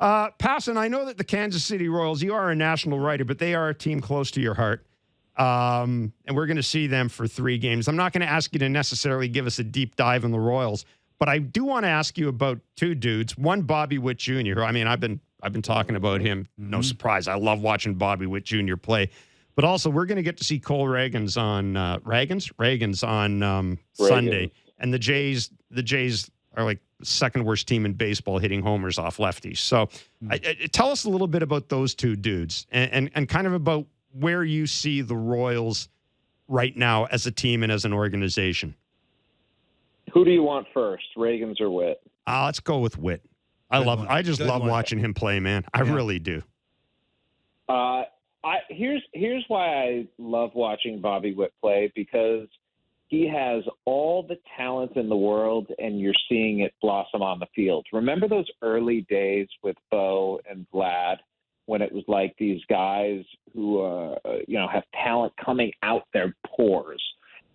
Passan, I know that the Kansas City Royals, you are a national writer, but they are a team close to your heart. And we're going to see them for 3 games. I'm not going to ask you to necessarily give us a deep dive on the Royals, but I do want to ask you about 2 dudes. One, Bobby Witt Jr., who, I mean, I've been talking about him. No surprise. I love watching Bobby Witt Jr. play. But also, we're going to get to see Cole Reagans on Sunday. And the Jays are like the second worst team in baseball hitting homers off lefties. So tell us a little bit about those 2 dudes and kind of about where you see the Royals right now as a team and as an organization. Who do you want first, Reagans or Witt? Let's go with Witt. I just love watching him play, man. I really do. Here's why I love watching Bobby Witt play, because he has all the talent in the world, and you're seeing it blossom on the field. Remember those early days with Bo and Vlad, when it was like these guys who have talent coming out their pores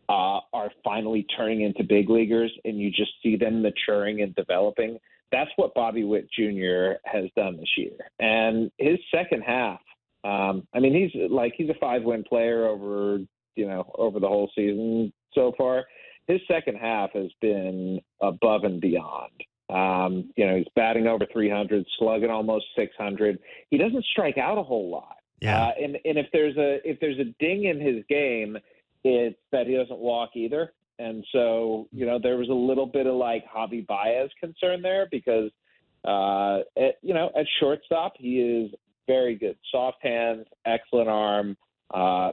are finally turning into big leaguers, and you just see them maturing and developing. That's what Bobby Witt Jr. has done this year. And his second half, he's a 5-win player over the whole season so far. His second half has been above and beyond. He's batting over 300, slugging almost 600. He doesn't strike out a whole lot. Yeah. And if there's a ding in his game, it's that he doesn't walk either. And so, there was a little bit of like Javi Baez concern there, because at shortstop, he is very good. Soft hands, excellent arm,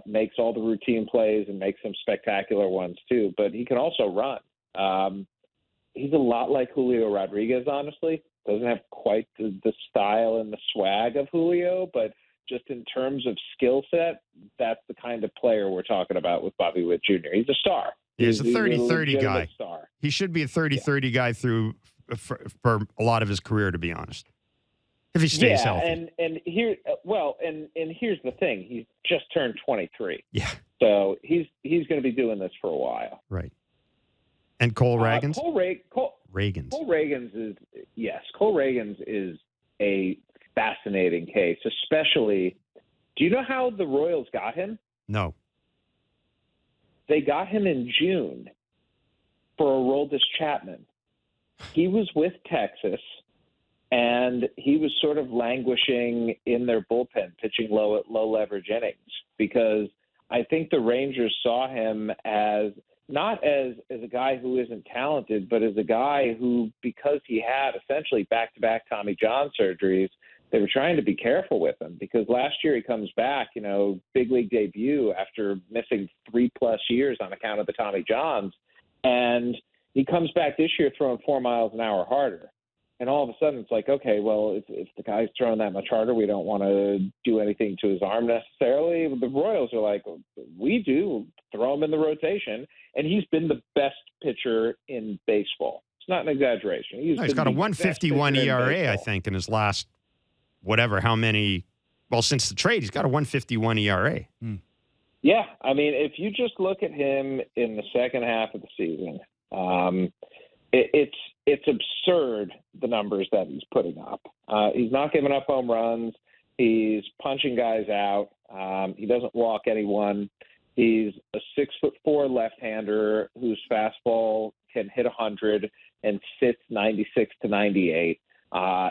makes all the routine plays and makes some spectacular ones too. But he can also run. He's a lot like Julio Rodriguez, honestly. Doesn't have quite the style and the swag of Julio, but just in terms of skill set, that's the kind of player we're talking about with Bobby Witt Jr. He's a star. He's a 30-30 guy. Star. He should be a 30-30 guy for a lot of his career, to be honest, if he stays healthy. And here's the thing: he's just turned 23. Yeah. So he's going to be doing this for a while. Right. And Cole Reagans? Cole Reagans is a fascinating case, especially. Do you know how the Royals got him? No. They got him in June for Aroldis Chapman. He was with Texas, and he was sort of languishing in their bullpen, pitching low leverage innings, because I think the Rangers saw him as not as a guy who isn't talented, but as a guy who, because he had essentially back-to-back Tommy John surgeries, they were trying to be careful with him, because last year he comes back, big league debut after missing 3+ years on account of the Tommy Johns. And he comes back this year throwing 4 miles an hour harder. And all of a sudden it's like, okay, well, if the guy's throwing that much harder, we don't want to do anything to his arm necessarily. The Royals are like, we do, throw him in the rotation. And he's been the best pitcher in baseball. It's not an exaggeration. He's got a 151 ERA, I think, in his last since the trade, he's got a 151 ERA. Yeah. I mean, if you just look at him in the second half of the season, it's absurd, the numbers that he's putting up. He's not giving up home runs. He's punching guys out. He doesn't walk anyone. He's a 6'4" left-hander whose fastball can hit 100 and sits 96 to 98.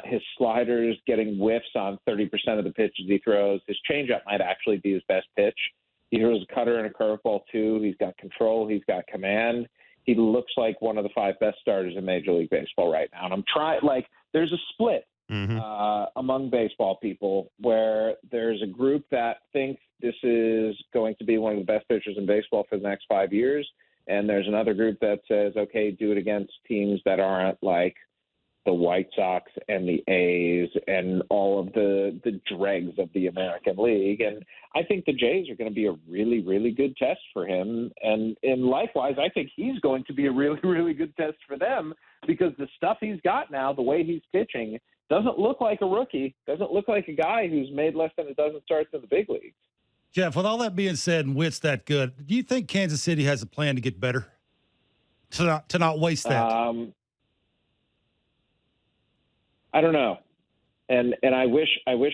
His slider's getting whiffs on 30% of the pitches he throws. His changeup might actually be his best pitch. He throws a cutter and a curveball too. He's got control. He's got command. He looks like one of the 5 best starters in Major League Baseball right now. And there's a split among baseball people, where there's a group that thinks this is going to be one of the best pitchers in baseball for the next 5 years. And there's another group that says, okay, do it against teams that aren't like the White Sox and the A's and all of the dregs of the American League. And I think the Jays are going to be a really, really good test for him. And likewise, I think he's going to be a really, really good test for them, because the stuff he's got now, the way he's pitching, doesn't look like a rookie, doesn't look like a guy who's made less than a dozen starts in the big leagues. Jeff, with all that being said and Witt's that good, do you think Kansas City has a plan to get better? To not waste that? I don't know. And I wish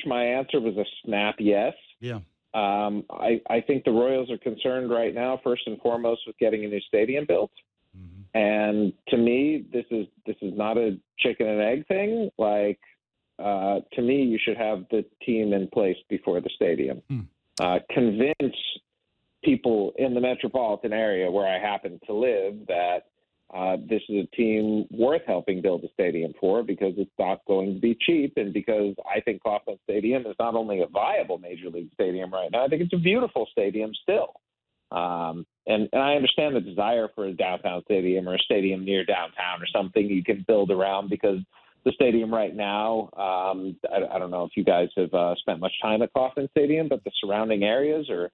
my answer was a snap yes. Yeah. I think the Royals are concerned right now, first and foremost, with getting a new stadium built. Mm-hmm. And to me, this is not a chicken and egg thing. Like, to me, you should have the team in place before the stadium. Convince people in the metropolitan area where I happen to live that this is a team worth helping build a stadium for, because it's not going to be cheap, and because I think Kauffman Stadium is not only a viable Major League stadium right now, I think it's a beautiful stadium still. And I understand the desire for a downtown stadium or a stadium near downtown or something you can build around, because the stadium right now, I don't know if you guys have spent much time at Kauffman Stadium, but the surrounding areas are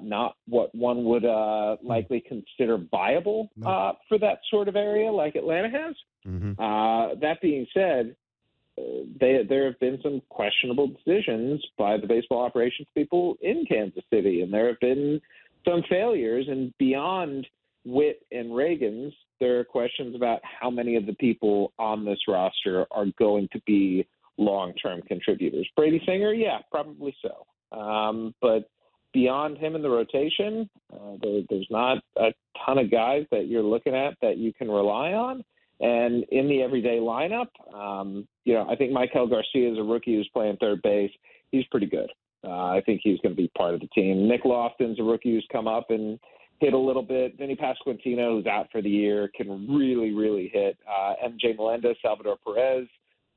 not what one would likely consider viable for that sort of area like Atlanta has. Mm-hmm. That being said, there have been some questionable decisions by the baseball operations people in Kansas City, and there have been some failures. And beyond Witt and Reagan's, there are questions about how many of the people on this roster are going to be long-term contributors. Brady Singer, yeah, probably so. But beyond him in the rotation, there's not a ton of guys that you're looking at that you can rely on. And in the everyday lineup, I think Michael Garcia is a rookie who's playing third base. He's pretty good. I think he's going to be part of the team. Nick Lofton's a rookie who's come up and hit a little bit. Vinny Pasquantino, who's out for the year, can really, really hit. MJ Melendez, Salvador Perez.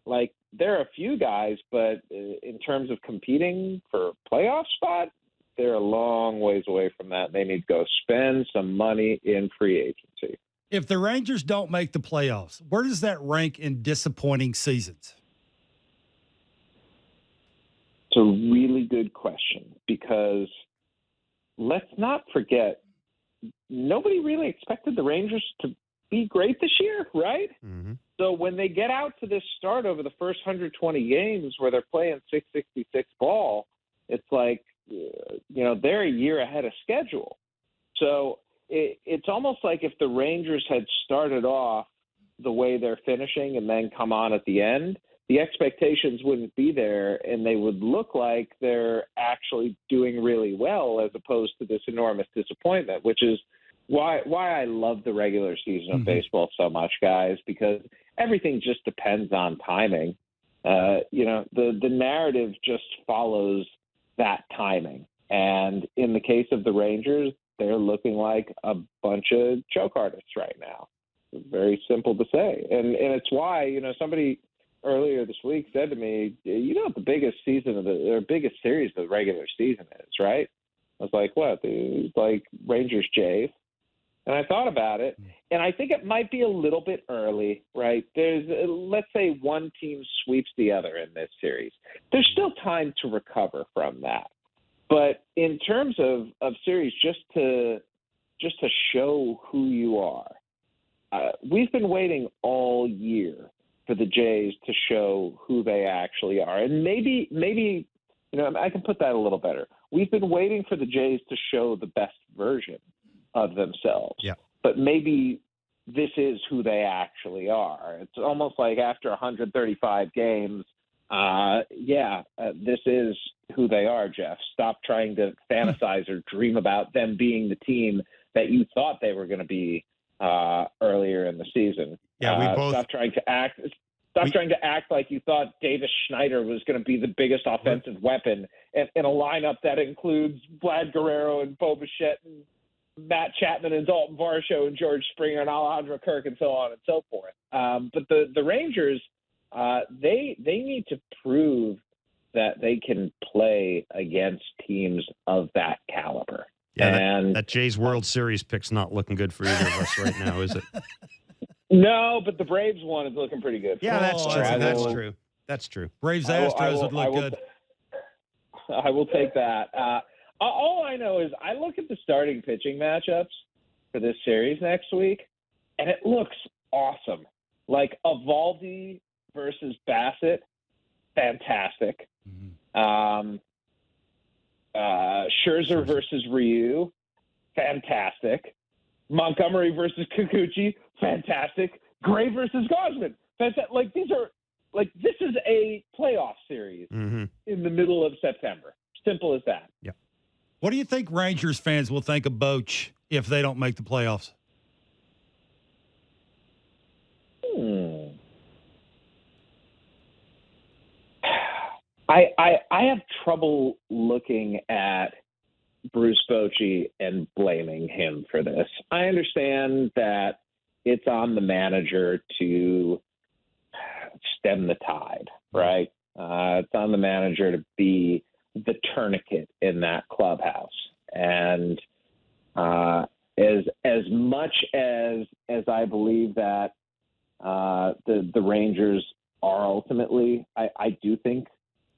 Like, there are a few guys, but in terms of competing for a playoff spot, they're a long ways away from that. They need to go spend some money in free agency. If the Rangers don't make the playoffs, where does that rank in disappointing seasons? It's a really good question, because let's not forget, nobody really expected the Rangers to be great this year, right? Mm-hmm. So when they get out to this start over the first 120 games where they're playing 666 ball, it's like, they're a year ahead of schedule. So it's almost like if the Rangers had started off the way they're finishing and then come on at the end, the expectations wouldn't be there, and they would look like they're actually doing really well, as opposed to this enormous disappointment, which is why I love the regular season of baseball so much, guys, because everything just depends on timing. The narrative just follows that timing. And in the case of the Rangers, they're looking like a bunch of choke artists right now. It's very simple to say. And it's why, somebody earlier this week said to me, what the biggest biggest series of the regular season is, right? I was like, what? It's like Rangers Jays. And I thought about it, and I think it might be a little bit early, right? Let's say one team sweeps the other in this series. There's still time to recover from that. But in terms of series, just to show who you are, we've been waiting all year for the Jays to show who they actually are. And maybe I can put that a little better. We've been waiting for the Jays to show the best version of themselves. Yeah. But maybe this is who they actually are. It's almost like after 135 games, this is who they are, Jeff. Stop trying to fantasize or dream about them being the team that you thought they were going to be earlier in the season. Yeah, we both stop trying to act like you thought Davis Schneider was going to be the biggest offensive weapon in a lineup that includes Vlad Guerrero and Bo Bichette and Matt Chapman and Dalton Varsho and George Springer and Alejandro Kirk and so on and so forth. But the Rangers, they need to prove that they can play against teams of that caliber. Yeah, and that Jays World Series pick's not looking good for either of us right now, is it? No, but the Braves one is looking pretty good. Yeah, that's true. That's true. Braves Astros would look good. I will take that. All I know is I look at the starting pitching matchups for this series next week, and it looks awesome. Like Eovaldi versus Bassett, fantastic. Scherzer versus Ryu, fantastic. Montgomery versus Kikuchi, fantastic. Gray versus Gausman, fantastic. Like, these are Like, this is a playoff series Mm-hmm. in the middle of September. Simple as that. Yeah. What do you think Rangers fans will think of Bochy if they don't make the playoffs? I have trouble looking at Bruce Bochy and blaming him for this. I understand that it's on the manager to stem the tide, right? It's on the manager to be the tourniquet in that clubhouse. And as much as I believe that the Rangers are ultimately, I do think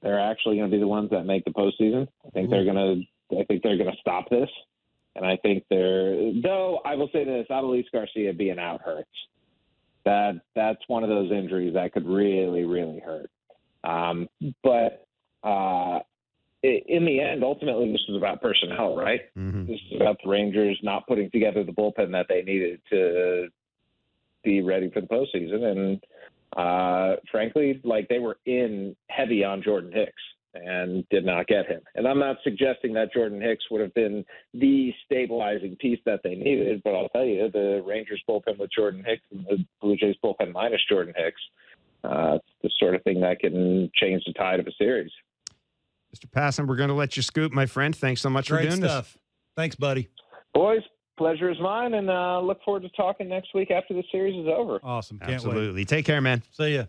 they're actually going to be the ones that make the postseason. I think they're going to stop this. And I think though I will say this, Adolis Garcia being out hurts. That's one of those injuries that could really, really hurt. But in the end, ultimately, this is about personnel, right? Mm-hmm. This is about the Rangers not putting together the bullpen that they needed to be ready for the postseason. And frankly, like, they were in heavy on Jordan Hicks and did not get him. And I'm not suggesting that Jordan Hicks would have been the stabilizing piece that they needed, but I'll tell you, the Rangers bullpen with Jordan Hicks and the Blue Jays bullpen minus Jordan Hicks, it's the sort of thing that can change the tide of a series. Mr. Passan, we're going to let you scoop, my friend. Thanks so much for Great doing stuff. Thanks, buddy. Boys, pleasure is mine, and look forward to talking next week after the series is over. Awesome. this. Can't wait. Absolutely. Take care, man. See ya.